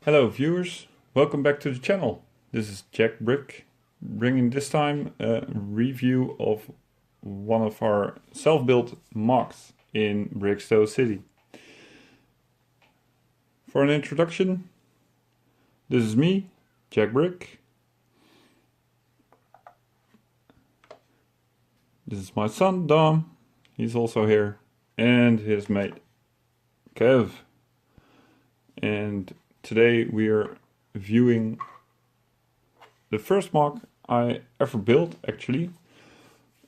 Hello viewers, welcome back to the channel. This is Jack Brick, bringing this time a review of one of our self-built MOCs in Brickstow City. For an introduction, this is me, Jack Brick. This is my son, Dom, he's also here, and his mate, Kev. And today we are viewing the first MOC I ever built, actually,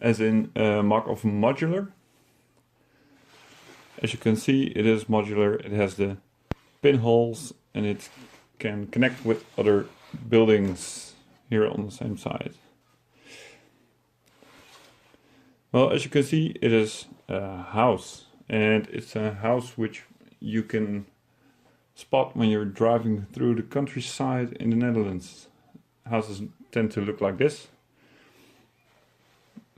as in a MOC of Modular. As you can see, it is modular, it has the pinholes and it can connect with other buildings here on the same side. Well, as you can see, it is a house, and it's a house which you can spot when you're driving through the countryside in the Netherlands. Houses tend to look like this.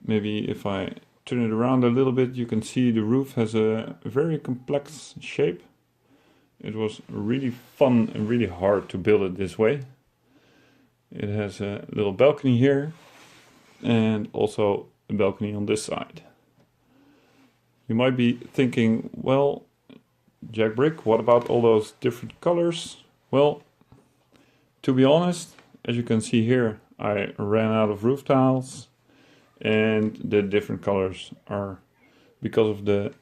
Maybe if I turn it around a little bit, you can see the roof has a very complex shape. It was really fun and really hard to build it this way. It has a little balcony here and also a balcony on this side. You might be thinking, well, Jack Brick, what about all those different colors? Well, to be honest, as you can see here, I ran out of roof tiles, and the different colors are because of the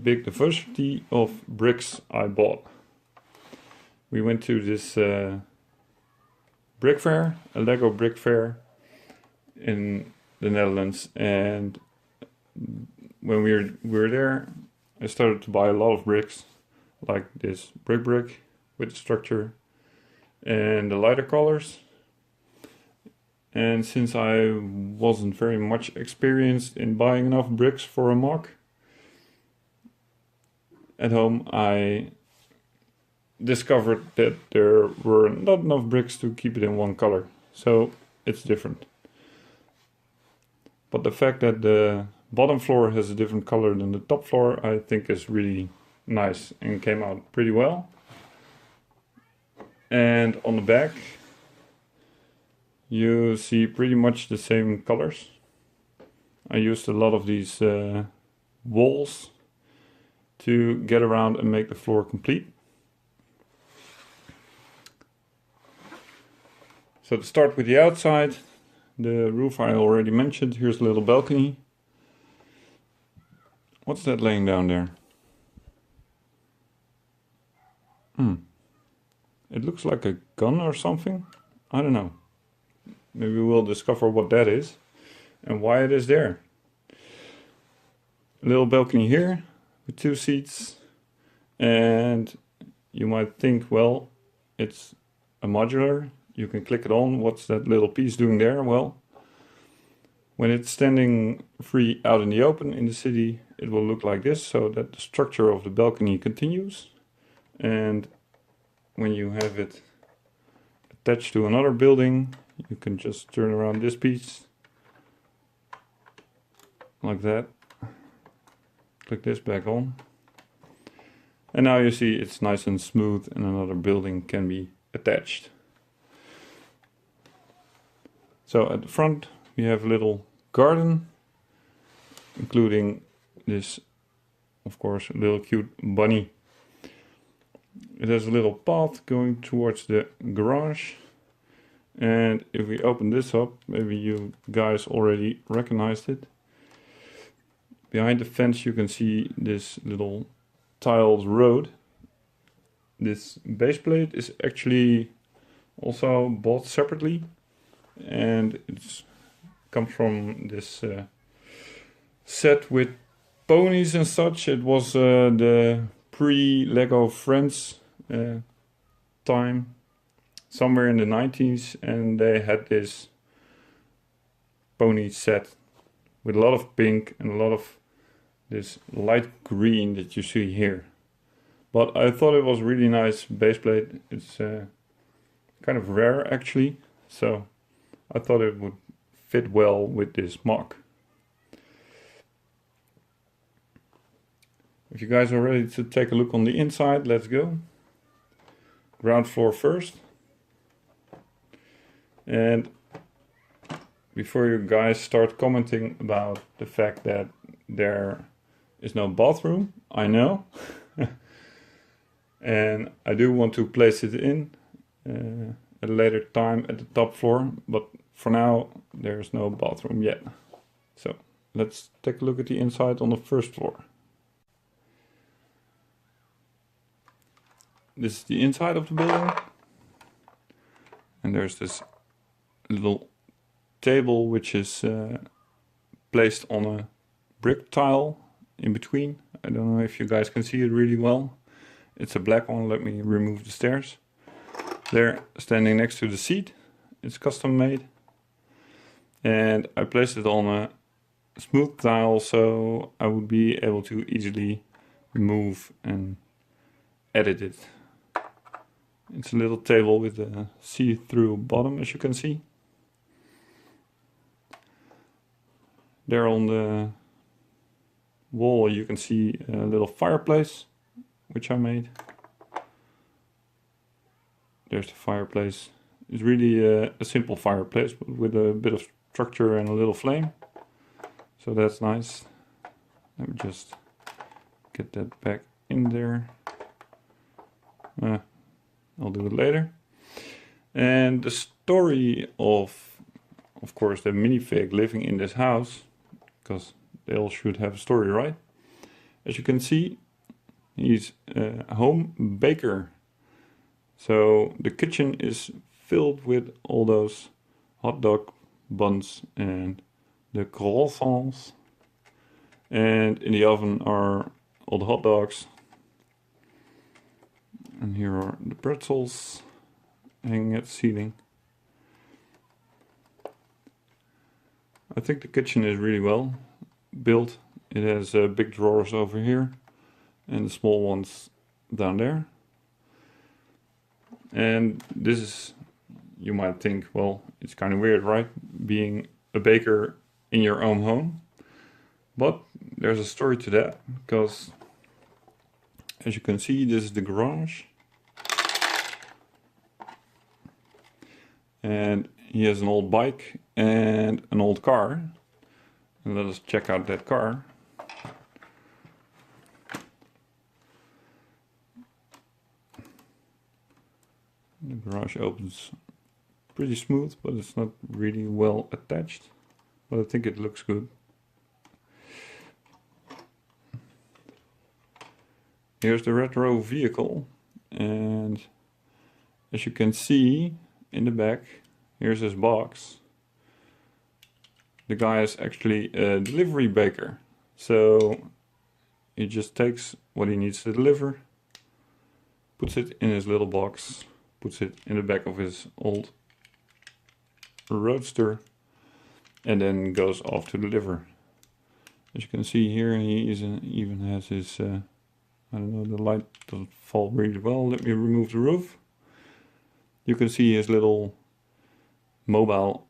big diversity of bricks I bought. We went to this brick fair, a Lego brick fair in the Netherlands, and when we were there, I started to buy a lot of bricks, like this brick with the structure and the lighter colors. And since I wasn't very much experienced in buying enough bricks for a MOC at home, I discovered that there were not enough bricks to keep it in one color, so it's different. But the fact that the bottom floor has a different color than the top floor, I think is really nice and came out pretty well. And on the back you see pretty much the same colors. I used a lot of these walls to get around and make the floor complete. So to start with the outside, the roof I already mentioned. Here's a little balcony. What's that laying down there? It looks like a gun or something. I don't know. Maybe we'll discover what that is and why it is there. A little balcony here with 2 seats. And you might think, well, it's a modular. You can click it on. What's that little piece doing there? Well, when it's standing free out in the open in the city, it will look like this, so that the structure of the balcony continues. And when you have it attached to another building, you can just turn around this piece like that. Click this back on. And now you see it's nice and smooth and another building can be attached. So at the front we have a little garden, including this, of course, little cute bunny. It has a little path going towards the garage. And if we open this up, maybe you guys already recognized it. Behind the fence you can see this little tiled road. This baseplate is actually also bought separately, and it comes from this set with ponies and such. It was the pre-Lego Friends time, somewhere in the 90s, and they had this pony set with a lot of pink and a lot of this light green that you see here. But I thought it was really nice baseplate. It's kind of rare actually, so I thought it would fit well with this MOC. If you guys are ready to take a look on the inside, let's go. ground floor first. And before you guys start commenting about the fact that there is no bathroom, I know. And I do want to place it in at a later time at the top floor, but for now there's no bathroom yet. So let's take a look at the inside on the first floor. This is the inside of the building, and there's this little table which is placed on a brick tile in between. I don't know if you guys can see it really well. It's a black one. Let me remove the stairs. There, standing next to the seat, it's custom made. And I placed it on a smooth tile so I would be able to easily move and edit it. It's a little table with a see-through bottom, as you can see. There on the wall you can see a little fireplace which I made. There's the fireplace. It's really a simple fireplace, but with a bit of structure and a little flame. So that's nice. Let me just get that back in there. I'll do it later. And the story of course, the minifig living in this house, because they all should have a story, right? As you can see, he's a home baker. So the kitchen is filled with all those hot dog buns and the croissants. And in the oven are all the hot dogs. And here are the pretzels hanging at the ceiling. I think the kitchen is really well built. It has big drawers over here and the small ones down there. And this is, you might think, well, it's kind of weird, right? Being a baker in your own home. But there's a story to that, because as you can see, this is the garage. And he has an old bike and an old car. And let us check out that car. The garage opens pretty smooth, but it's not really well attached. But I think it looks good. Here's the retro vehicle, and as you can see in the back, here's his box. The guy is actually a delivery baker, so he just takes what he needs to deliver, puts it in his little box, puts it in the back of his old roadster, and then goes off to deliver. As you can see here, he even has his I don't know, the light doesn't fall really well. Let me remove the roof. You can see his little mobile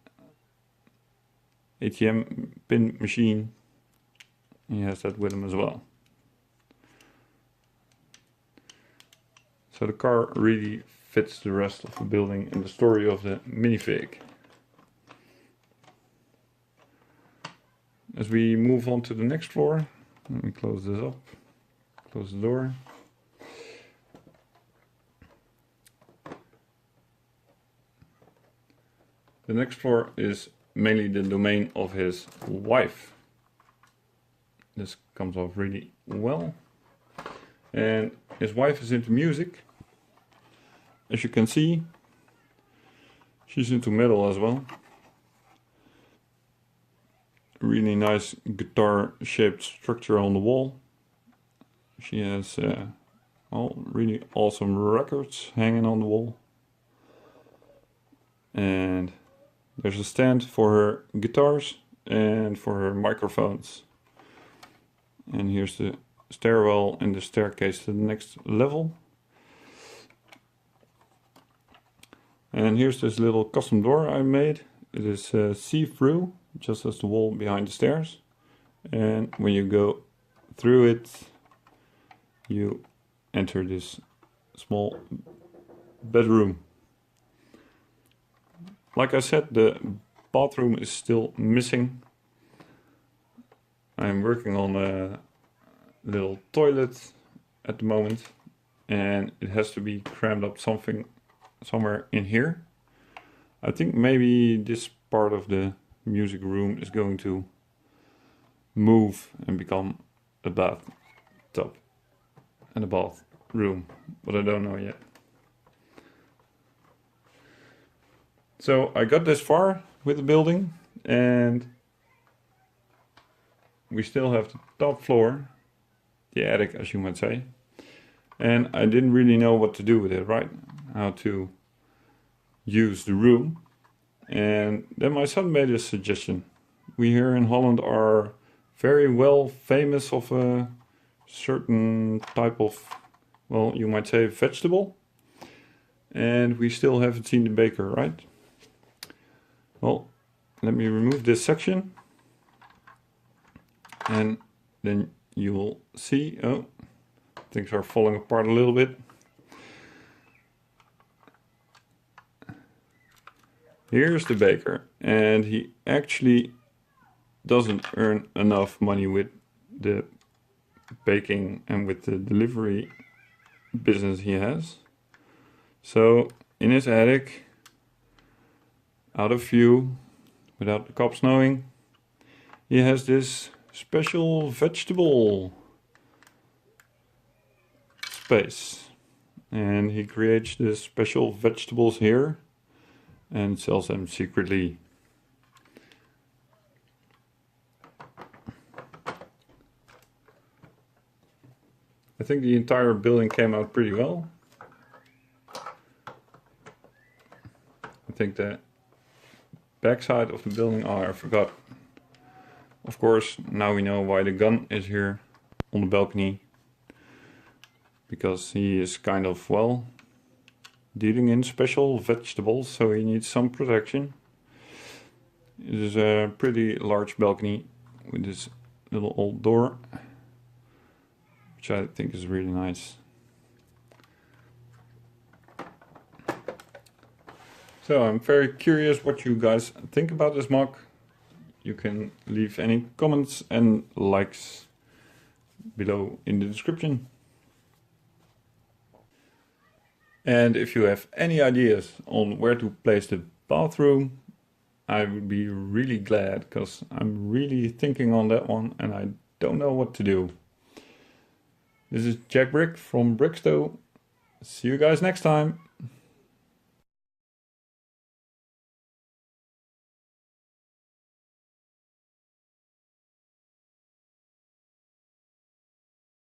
ATM pin machine. He has that with him as well. So the car really fits the rest of the building and the story of the minifig. As we move on to the next floor, let me close this up. Close the door. The next floor is mainly the domain of his wife. This comes off really well. And his wife is into music. As you can see, she's into metal as well. Really nice guitar shaped structure on the wall. She has really awesome records hanging on the wall. And there's a stand for her guitars and for her microphones. And here's the stairwell and the staircase to the next level. And here's this little custom door I made. It is see-through, just as the wall behind the stairs. And when you go through it, you enter this small bedroom. Like I said, the bathroom is still missing. I'm working on a little toilet at the moment, and it has to be crammed up somewhere in here. I think maybe this part of the music room is going to move and become a bathtub and a bathroom, but I don't know yet. So I got this far with the building, and we still have the top floor, the attic as you might say, and I didn't really know what to do with it, right? How to use the room. And then my son made a suggestion. We here in Holland are very well famous of a certain type of, well, you might say vegetable, and we still haven't seen the baker, right? Well, let me remove this section, and then you will see, oh, things are falling apart a little bit. Here's the baker, and he actually doesn't earn enough money with the baking and with the delivery business he has. So in his attic, out of view, without the cops knowing, he has this special vegetable space, and he creates the special vegetables here and sells them secretly. I think the entire building came out pretty well. I think the backside of the building, oh, I forgot. Of course, now we know why the gun is here on the balcony. Because he is kind of, well, dealing in special vegetables, so he needs some protection. It is a pretty large balcony with this little old door, which I think is really nice. So I'm very curious what you guys think about this MOC. You can leave any comments and likes below in the description. And if you have any ideas on where to place the bathroom, I would be really glad, because I'm really thinking on that one and I don't know what to do. This is Jack Brick from Brickstow. See you guys next time.